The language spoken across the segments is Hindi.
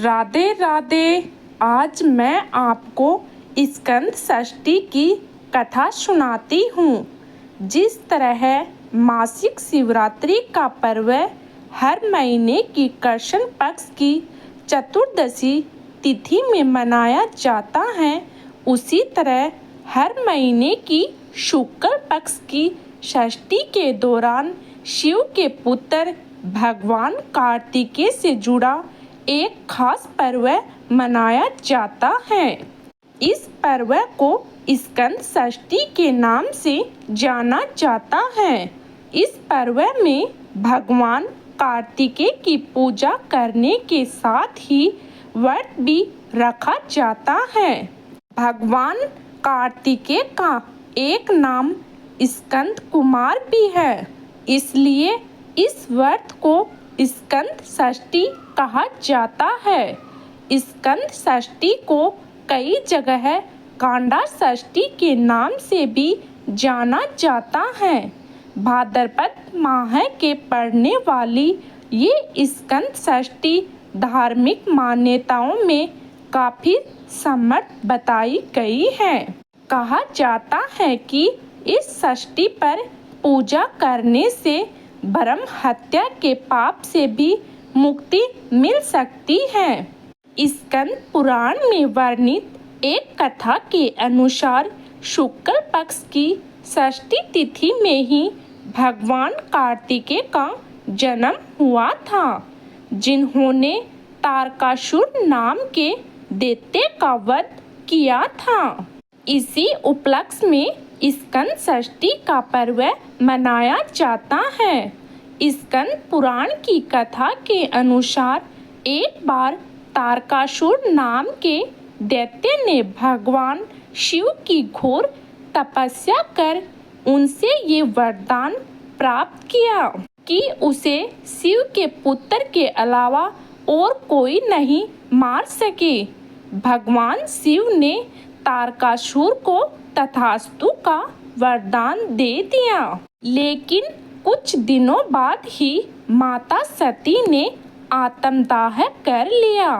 राधे राधे। आज मैं आपको स्कंद षष्ठी की कथा सुनाती हूँ। जिस तरह मासिक शिवरात्रि का पर्व हर महीने की कृष्ण पक्ष की चतुर्दशी तिथि में मनाया जाता है, उसी तरह हर महीने की शुक्ल पक्ष की षष्ठी के दौरान शिव के पुत्र भगवान कार्तिकेय से जुड़ा एक खास पर्व मनाया जाता है। इस पर्व को स्कंद षष्ठी के नाम से जाना जाता है। इस पर्व में भगवान कार्तिकेय की पूजा करने के साथ ही व्रत भी रखा जाता है। भगवान कार्तिकेय का एक नाम स्कंद कुमार भी है, इसलिए इस व्रत को स्कंद षष्ठी कहा जाता है। स्कंद षष्ठी को कई जगह कांडा षष्ठी के नाम से भी जाना जाता है। भाद्रपद माह के पड़ने वाली ये स्कंद षष्ठी धार्मिक मान्यताओं में काफी समर्थ बताई गई है। कहा जाता है कि इस षष्ठी पर पूजा करने से ब्रह्म हत्या के पाप से भी मुक्ति मिल सकती है। स्कंद पुराण में वर्णित एक कथा के अनुसार शुक्ल पक्ष की षष्ठी तिथि में ही भगवान कार्तिकेय का जन्म हुआ था, जिन्होंने तारकासुर नाम के दैत्य का वध किया था। इसी उपलक्ष्य में स्कंद षष्ठी का पर्व मनाया जाता है। स्कंद पुराण की कथा के अनुसार एक बार तारकासुर नाम के दैत्य ने भगवान शिव की घोर तपस्या कर उनसे ये वरदान प्राप्त किया कि उसे शिव के पुत्र के अलावा और कोई नहीं मार सके। भगवान शिव ने तारकासुर को तथास्तु का वरदान दे दिया, लेकिन कुछ दिनों बाद ही माता सती ने आत्मदाह कर लिया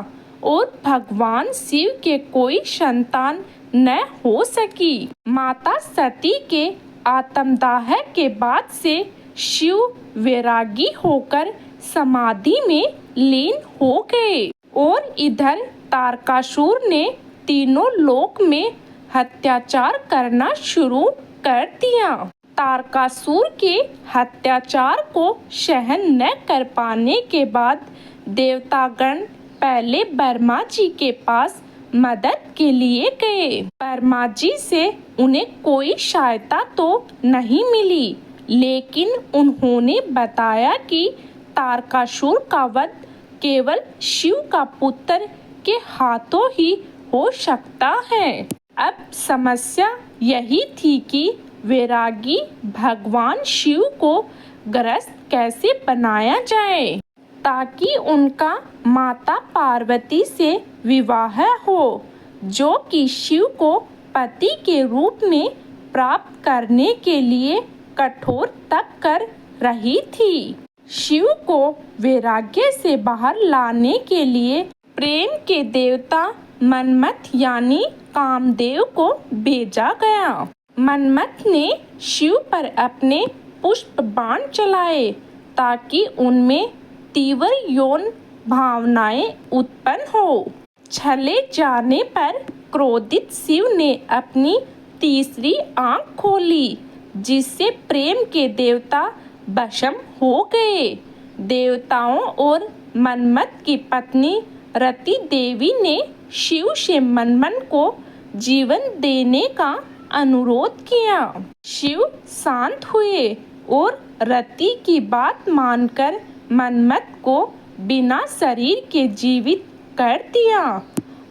और भगवान शिव के कोई संतान न हो सकी। माता सती के आत्मदाह के बाद से शिव वैरागी होकर समाधि में लीन हो गए और इधर तारकासुर ने तीनों लोक में अत्याचार करना शुरू कर दिया। तारकासुर के अत्याचार को सहन न कर पाने के बाद देवतागण पहले ब्रह्मा जी के पास मदद के लिए गए। ब्रह्मा जी से उन्हें कोई सहायता तो नहीं मिली, लेकिन उन्होंने बताया कि तारकासुर का वध केवल शिव का पुत्र के हाथों ही हो सकता है। अब समस्या यही थी कि वैरागी भगवान शिव को ग्रस्त कैसे बनाया जाए ताकि उनका माता पार्वती से विवाह हो, जो कि शिव को पति के रूप में प्राप्त करने के लिए कठोर तप कर रही थी। शिव को वैराग्य से बाहर लाने के लिए प्रेम के देवता मन्मथ यानी कामदेव को भेजा गया। मन्मथ ने शिव पर अपने पुष्प बाण चलाए ताकि उनमें तीव्र यौन भावनाएं उत्पन्न हो। छले जाने पर क्रोधित शिव ने अपनी तीसरी आंख खोली, जिससे प्रेम के देवता वशम हो गए। देवताओं और मन्मथ की पत्नी रति देवी ने शिव से मन्मथ को जीवन देने का अनुरोध किया। शिव शांत हुए और रति की बात मानकर मन्मथ को बिना शरीर के जीवित कर दिया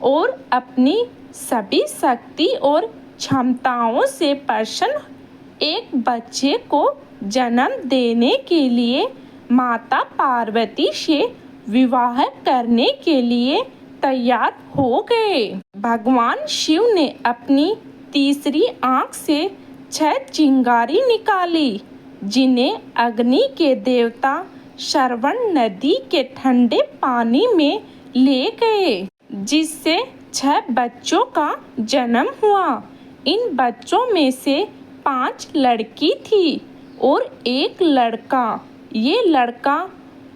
और अपनी सभी शक्ति और क्षमताओं से प्रसन्न एक बच्चे को जन्म देने के लिए माता पार्वती से विवाह करने के लिए तैयार हो गए। भगवान शिव ने अपनी तीसरी आंख से 6 चिंगारी निकाली, जिन्हें अग्नि के देवता श्रवण नदी के ठंडे पानी में ले गए, जिससे 6 बच्चों का जन्म हुआ। इन बच्चों में से 5 लड़की थी और 1 लड़का। ये लड़का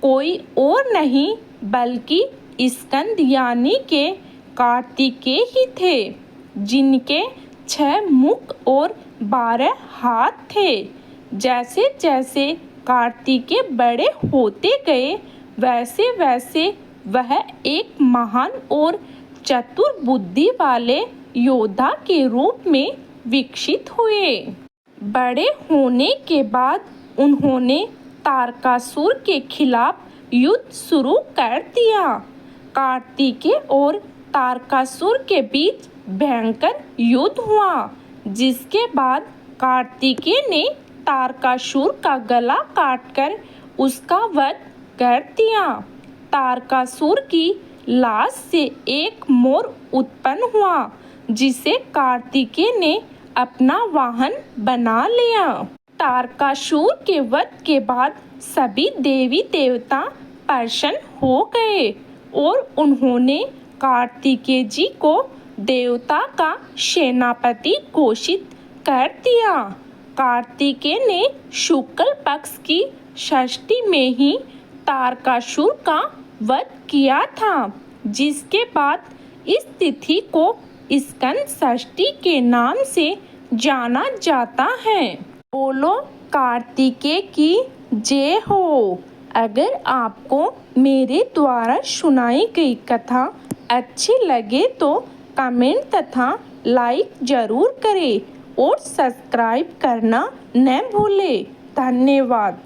कोई और नहीं बल्कि स्कंद यानी के कार्तिकेय ही थे, जिनके 6 मुख और 12 हाथ थे। जैसे जैसे कार्तिकेय बड़े होते गए, वैसे वैसे वह एक महान और चतुर बुद्धि वाले योद्धा के रूप में विकसित हुए। बड़े होने के बाद उन्होंने तारकासुर के खिलाफ युद्ध शुरू कर दिया। कार्तिकेय और तारकासुर के बीच भयंकर युद्ध हुआ, जिसके बाद कार्तिकेय ने तारकासुर का गला काटकर उसका वध कर दिया। तारकासुर की लाश से एक मोर उत्पन्न हुआ, जिसे कार्तिकेय ने अपना वाहन बना लिया। तारकासुर के वध के बाद सभी देवी देवता प्रसन्न हो गए और उन्होंने कार्तिकेय जी को देवता का सेनापति घोषित कर दिया। कार्तिकेय ने शुक्ल पक्ष की षष्ठी में ही तारकासुर का वध किया था, जिसके बाद इस तिथि को स्कंद षष्ठी के नाम से जाना जाता है। बोलो कार्तिकेय की जय हो। अगर आपको मेरे द्वारा सुनाई गई कथा अच्छी लगे तो कमेंट तथा लाइक जरूर करें और सब्सक्राइब करना न भूलें। धन्यवाद।